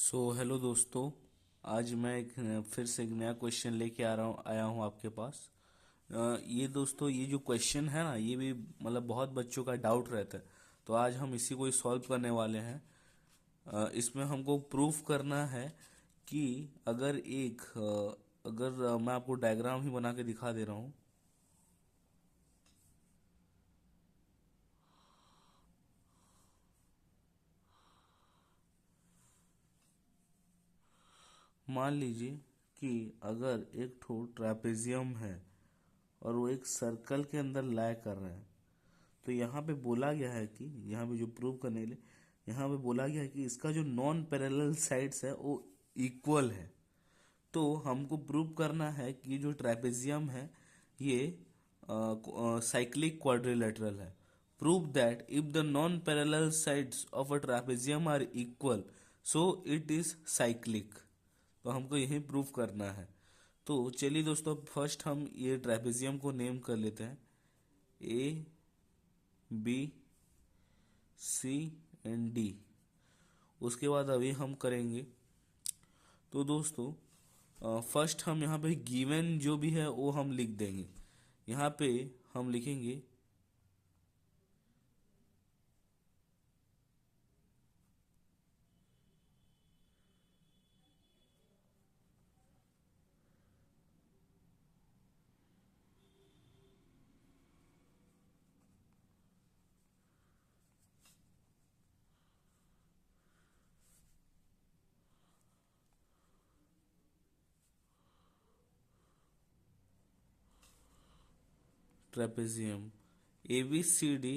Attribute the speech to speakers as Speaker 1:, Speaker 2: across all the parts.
Speaker 1: Hello दोस्तों। आज मैं एक फिर से एक नया क्वेश्चन लेके आया हूँ आपके पास। ये दोस्तों, ये जो क्वेश्चन है ना, ये भी मतलब बहुत बच्चों का डाउट रहता है। तो आज हम इसी को ही सॉल्व करने वाले हैं। इसमें हमको प्रूफ करना है कि अगर मैं आपको डायग्राम ही बना के दिखा दे रहा हूँ। मान लीजिए कि अगर एक ठो ट्रापेजियम है और वो एक सर्कल के अंदर लाई कर रहे हैं, तो यहाँ पे बोला गया है कि यहाँ पे जो प्रूव करने के लिए यहाँ पे बोला गया है कि इसका जो नॉन पैरेलल साइड्स है वो इक्वल है। तो हमको प्रूव करना है कि जो ट्रेपेजियम है ये साइक्लिक क्वाड्रिलेटरल है। Prove that if the non parallel sides of a trapezium are equal, so it is cyclic. तो हमको यही प्रूव करना है। तो चलिए दोस्तों, फर्स्ट हम ये ट्रेपेजियम को नेम कर लेते हैं ए, बी, सी एंड डी। उसके बाद अभी हम करेंगे। तो दोस्तों, फर्स्ट हम यहाँ पे गिवन जो भी है वो हम लिख देंगे। यहाँ पे हम लिखेंगे trapezium A B C D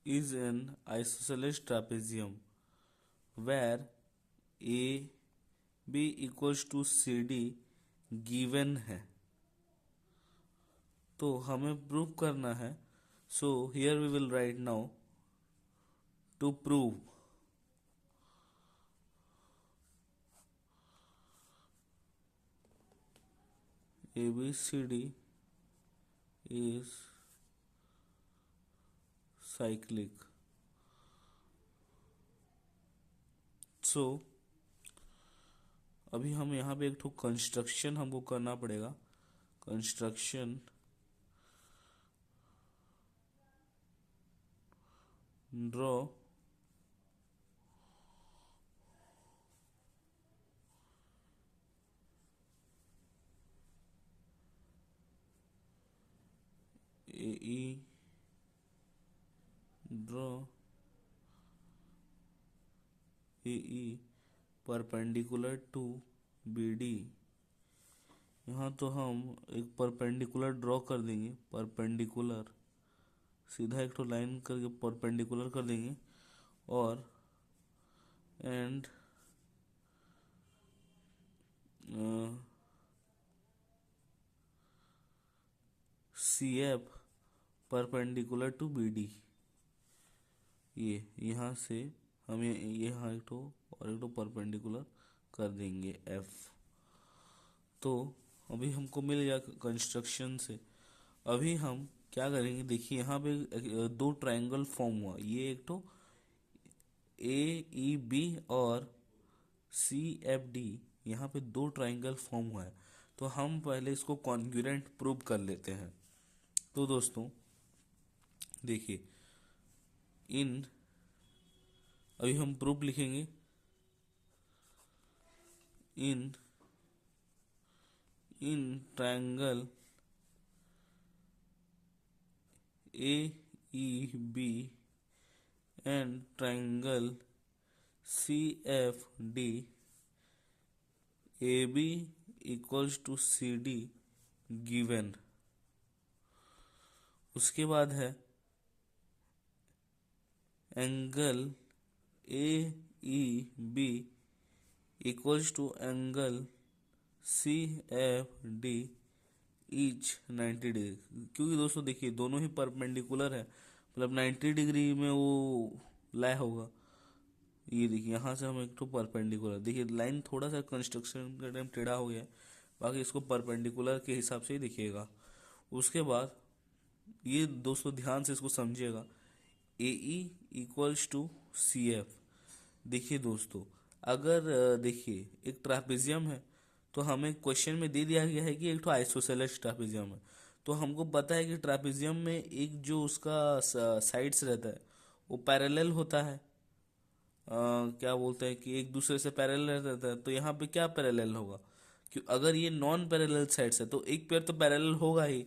Speaker 1: is an isosceles trapezium where A B equals to C D given है। तो हमें प्रूव करना है। So here we will write now to prove ABCD is cyclic. So अभी हम यहाँ पे एक ठो कंस्ट्रक्शन हमको करना पड़ेगा। Construction draw AE draw AE perpendicular to BD। यहाँ तो हम एक परपेंडिकुलर ड्रॉ कर देंगे। परपेंडिकुलर सीधा एक तो लाइन करके परपेंडिकुलर कर देंगे। और and CF perpendicular to BD। ये यहाँ से हम ये यहाँ एक तो और एक तो परपेंडिकुलर कर देंगे F। तो अभी हमको मिल गया कंस्ट्रक्शन से। अभी हम क्या करेंगे, देखिए यहाँ पे दो ट्रायंगल फॉर्म हुआ। ये एक तो AEB और CFD, यहाँ पे दो ट्रायंगल फॉर्म हुआ है। तो हम पहले इसको कॉन्ग्रुएंट प्रूव कर लेते हैं। तो दोस्तों देखिए, इन अभी हम प्रूफ लिखेंगे। In in triangle AEB and triangle CFD, AB equals to CD given। उसके बाद है angle AEB equals to angle CFD each 90 degree. क्योंकि दोस्तों देखिए, दोनों ही परपेंडिकुलर है, मतलब 90 डिग्री में वो लाई होगा। ये देखिए, यहाँ से हम एक तो परपेंडिकुलर, देखिए लाइन थोड़ा सा कंस्ट्रक्शन के टाइम टेढ़ा हो गया है, बाकी इसको परपेंडिकुलर के हिसाब से ही दिखिएगा। उसके बाद ये दोस्तों ध्यान से इसको समझिएगा। AE equals to CF। देखिए दोस्तों, अगर देखिए एक ट्रापेजियम है, तो हमें क्वेश्चन में दे दिया गया है कि एक तो आइसोसेलेस ट्रापेजियम है। तो हमको पता है कि ट्रापेजियम में एक जो उसका साइड्स रहता है वो पैरेलल होता है। क्या बोलते हैं कि एक दूसरे से पैरेलल रहता है। तो यहाँ पे क्या पैरेलल होगा, कि अगर ये नॉन पैरेलल साइड्स है तो एक पेयर तो पैरेलल होगा ही,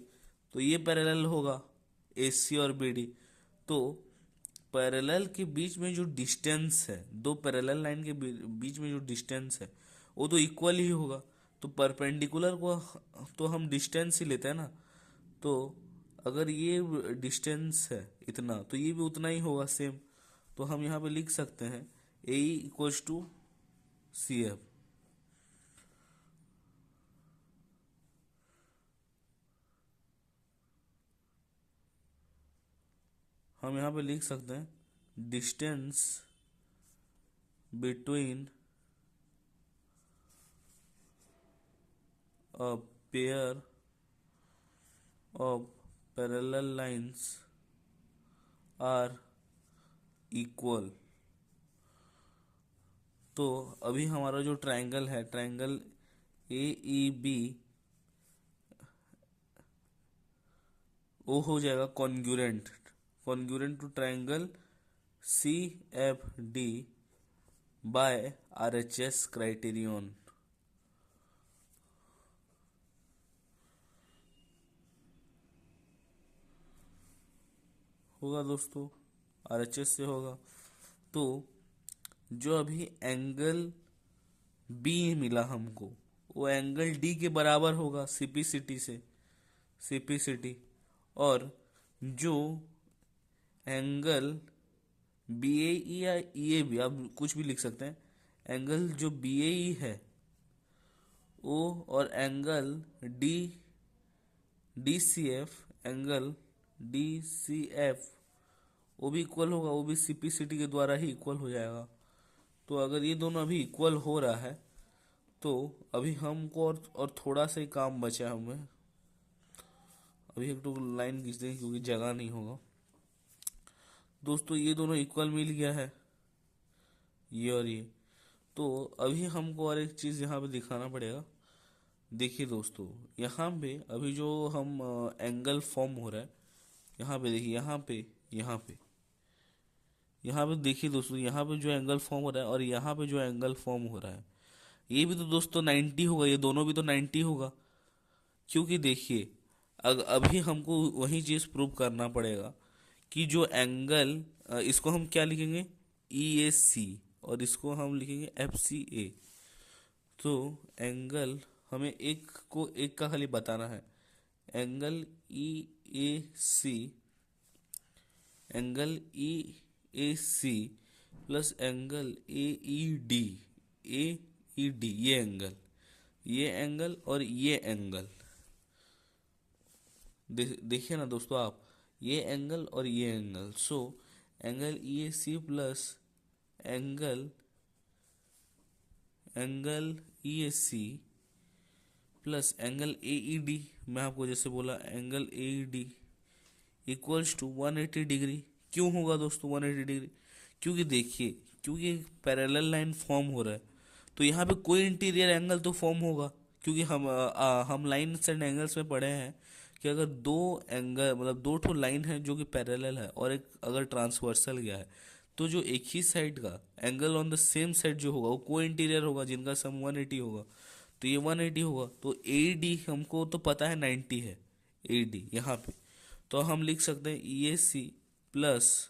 Speaker 1: तो ये पैरेलल होगा ए सी और बी डी। तो पैरेलल के बीच में जो डिस्टेंस है, दो पैरेलल लाइन के बीच में जो डिस्टेंस है वो तो इक्वल ही होगा। तो परपेंडिकुलर को तो हम डिस्टेंस ही लेते हैं ना। तो अगर ये डिस्टेंस है इतना, तो ये भी उतना ही होगा सेम। तो हम यहाँ पे लिख सकते हैं A equals to C F. हम यहाँ पे लिख सकते हैं distance between a pair of parallel lines are equal. तो अभी हमारा जो ट्रायंगल है, ट्रायंगल ए ई बी, वो हो जाएगा congruent, congruent to triangle C F D by R H S criterion. होगा दोस्तों, आर एच एस से होगा। तो जो अभी एंगल बी मिला हमको, वो एंगल डी के बराबर होगा सीपीसिटी से, सीपीसिटी। और जो एंगल बी ए ई या ई ए बी, आप कुछ भी लिख सकते हैं, एंगल जो बी ए ई है वो, और angle D D C F, angle D C F वो भी इक्वल होगा, वो भी सीपीसिटी के द्वारा ही इक्वल हो जाएगा। तो अगर ये दोनों अभी इक्वल हो रहा है, तो अभी हमको और थोड़ा सा ही काम बचा है हमें। अभी एक तो लाइन खींच देंगे क्योंकि जगह नहीं होगा। दोस्तों ये दोनों इक्वल मिल गया है, ये और ये। तो अभी हमको और एक चीज़ यहाँ पे दिखाना पड़ेगा। देखिए दोस्तों, यहाँ पे अभी जो हम एंगल फॉर्म हो रहा है, यहाँ पे देखिए, यहाँ पे देखिए दोस्तों, यहाँ पे जो एंगल फॉर्म हो रहा है और यहाँ पे जो एंगल फॉर्म हो रहा है, ये भी तो दोस्तों 90 होगा, ये दोनों भी तो 90 होगा। क्योंकि देखिए, अभी हमको वही चीज़ प्रूव करना पड़ेगा कि जो एंगल, इसको हम क्या लिखेंगे, ई ए सी, और इसको हम लिखेंगे एफ सी ए। तो एंगल, हमें एक का खाली बताना है, angle E A C, angle E A C plus angle A E D, A E D, ये एंगल और ये एंगल, देखिए ना दोस्तों आप, ये एंगल और ये angle. So angle E A C plus angle angle E A C plus angle A E D, मैं आपको जैसे बोला angle A E D equals to 180 degree. क्यों होगा दोस्तों 180 डिग्री? क्योंकि देखिए, क्योंकि एक पैरेलल लाइन फॉर्म हो रहा है, तो यहाँ पे कोई इंटीरियर एंगल तो फॉर्म होगा। क्योंकि हम लाइन्स एंड एंगल्स में पढ़े हैं कि अगर दो एंगल, मतलब दो ठो लाइन है जो कि पैरेलल है और एक अगर ट्रांसवर्सल गया है, तो जो एक ही साइड का angle on the same side जो होगा वो को इंटीरियर होगा, जिनका सम 180 होगा। तो ये 180 होगा, तो ए डी हमको तो पता है 90 है, ए डी यहाँ पे। तो हम लिख सकते हैं E A C plus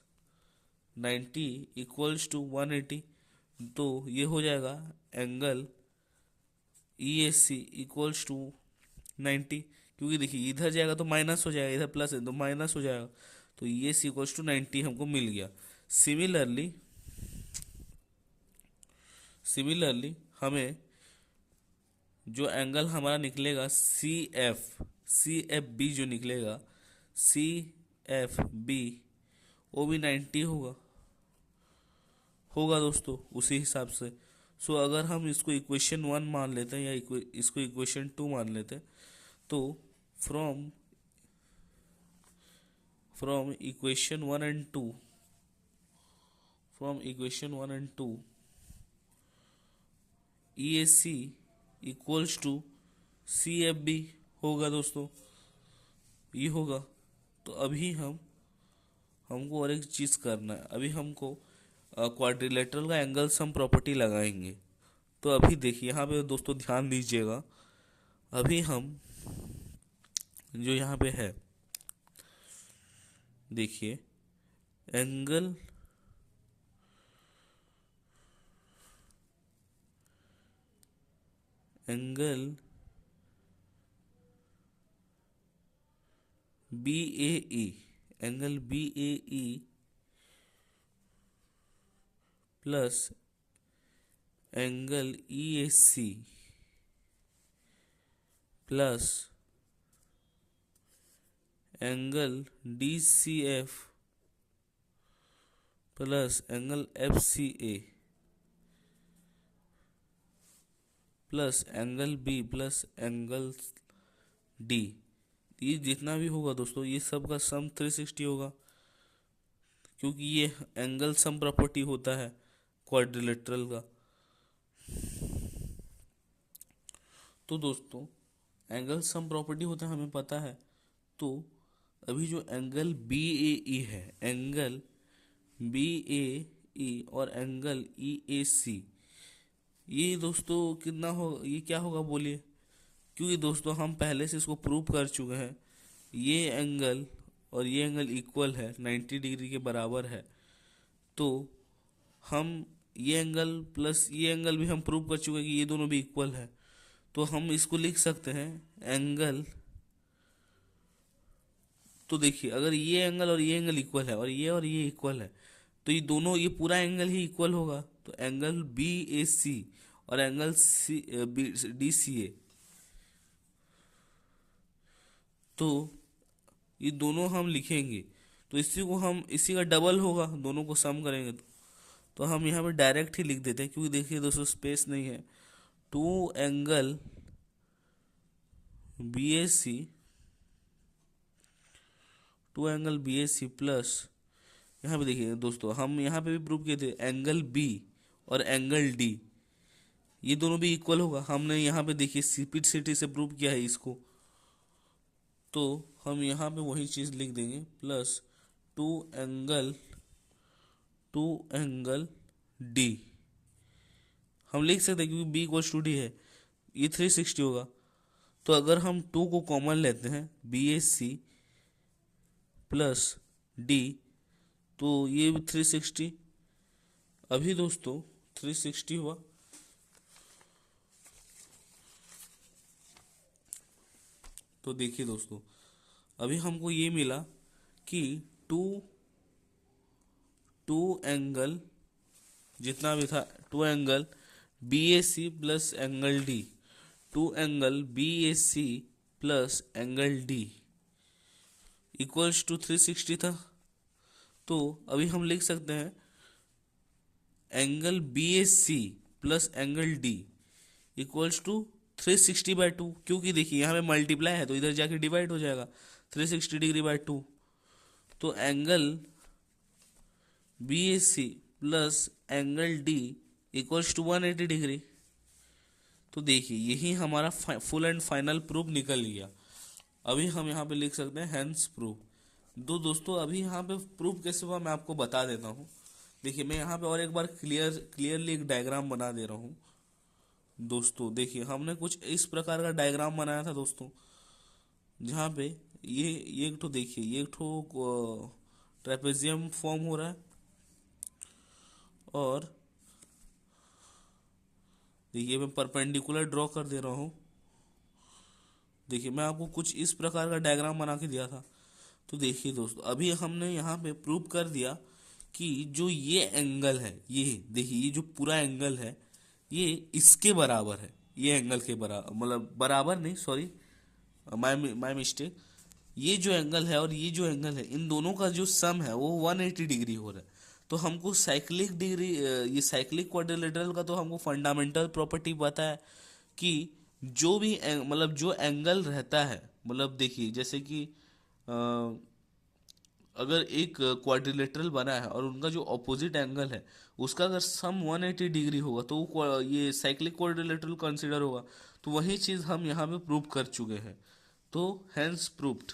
Speaker 1: 90 equals to 180। तो ये हो जाएगा angle E A C equals to 90। क्योंकि देखिए इधर जाएगा तो माइनस हो जाएगा, इधर प्लस है तो माइनस हो जाएगा। तो ई ए सी इक्वल्स टू 90 हमको मिल गया। सिमिलरली सिमिलरली हमें जो एंगल हमारा निकलेगा सी एफ बी जो निकलेगा, सी एफ बी, वो भी 90 होगा दोस्तों उसी हिसाब से। सो अगर हम इसको इक्वेशन 1 मान लेते हैं या इसको इक्वेशन 2 मान लेते हैं, तो from from equation 1 and 2 from equation 1 and 2 from equation 1 and 2 from equation 1 and 2 from equation 1 and 2 from equation 1 and 2 from equation 1 and 2 from equation 1 and 2 from equation 1 and 2 E A C equals to C F B होगा दोस्तों, ये होगा। तो अभी हमको और एक चीज़ करना है, अभी हमको क्वाड्रिलेटरल का एंगल सम प्रॉपर्टी लगाएंगे। तो अभी देखिए यहाँ पे दोस्तों ध्यान दीजिएगा, अभी हम जो यहाँ पे है देखिए angle angle B A E, angle B A E plus angle E A C plus angle D C F plus angle F C A plus angle B plus angle D, ये जितना भी होगा दोस्तों ये सब का सम 360 होगा, क्योंकि ये एंगल सम प्रॉपर्टी होता है क्वाड्रिलेटरल का। तो दोस्तों एंगल सम प्रॉपर्टी होता है हमें पता है। तो अभी जो एंगल बी ए ई है, एंगल बी ए ई और एंगल ई ए सी, ये दोस्तों कितना हो, ये क्या होगा बोलिए, क्योंकि दोस्तों हम पहले से इसको प्रूव कर चुके हैं, ये एंगल और ये एंगल इक्वल है, 90 डिग्री के बराबर है। तो हम ये एंगल प्लस ये एंगल भी हम प्रूव कर चुके हैं कि ये दोनों भी इक्वल है। तो हम इसको लिख सकते हैं एंगल, तो देखिए अगर ये एंगल और ये एंगल इक्वल है और ये इक्वल है, तो ये दोनों, ये पूरा एंगल ही इक्वल होगा। तो एंगल बी ए सी और एंगल सी डी सी ए, तो ये दोनों हम लिखेंगे, तो इसी को हम, इसी का डबल होगा, दोनों को सम करेंगे तो हम यहाँ पे डायरेक्ट ही लिख देते हैं, क्योंकि देखिए दोस्तों स्पेस नहीं है। Two angle B A C, two angle B A C plus, यहाँ पे देखिए दोस्तों हम यहाँ पे भी प्रूव किए थे एंगल बी और एंगल डी, ये दोनों भी इक्वल होगा। हमने यहाँ पे देखिए सिटी से प्रूव किया है इसको, तो हम यहाँ पे वही चीज़ लिख देंगे प्लस टू एंगल डी हम लिख सकते हैं, क्योंकि बी इक्वल्स टू डी है, ये 360 होगा। तो अगर हम 2 को कॉमन लेते हैं, B A C plus D, तो ये 360, अभी दोस्तों 360 हुआ। तो देखिए दोस्तों अभी हमको ये मिला कि टू एंगल जितना भी था, two angle B A C plus angle D, two angle B A C plus angle D equals to 360 था। तो अभी हम लिख सकते हैं angle B A C plus angle D equals to 360/2, क्योंकि देखिए यहाँ पे मल्टीप्लाई है तो इधर जाके डिवाइड हो जाएगा, 360 डिग्री बाय 2। तो angle B A C plus angle D equals to 180 degree. तो देखिए यही हमारा फुल एंड फाइनल प्रूफ निकल गया। अभी हम यहाँ पे लिख सकते हैं हैंस प्रूफ। दोस्तों अभी यहाँ पे प्रूफ कैसे हुआ मैं आपको बता देता हूँ। देखिए मैं यहाँ पे और एक बार क्लियरली एक डायग्राम बना दे रहा हूँ। दोस्तों देखिए हमने कुछ इस प्रकार का डायग्राम बनाया था दोस्तों, जहाँ पे ये एक ठो देखिए, ये एक ठो ट्रेपेजियम फॉर्म हो रहा है, और देखिए मैं परपेंडिकुलर ड्रॉ कर दे रहा हूँ। देखिए मैं आपको कुछ इस प्रकार का डायग्राम बना के दिया था। तो देखिए दोस्तों अभी हमने यहाँ पे प्रूव कर दिया कि जो ये एंगल है, ये देखिए ये जो पूरा एंगल है ये इसके बराबर है, ये एंगल के बराबर, मतलब बराबर नहीं, सॉरी माय मिस्टेक, ये जो एंगल है और ये जो एंगल है, इन दोनों का जो सम है वो 180 डिग्री हो रहा है। तो हमको साइक्लिक डिग्री, ये साइक्लिक क्वाड्रिलेटरल का तो हमको फंडामेंटल प्रॉपर्टी पता है कि जो भी मतलब जो एंगल रहता है, मतलब देखिए जैसे कि अगर एक क्वाड्रिलेटरल बना है और उनका जो ऑपोजिट एंगल है उसका अगर सम 180 डिग्री होगा तो वो ये साइक्लिक क्वाड्रिलेटरल कंसिडर होगा। तो वही चीज़ हम यहाँ पे प्रूव कर चुके हैं। तो हैंस प्रूव्ड।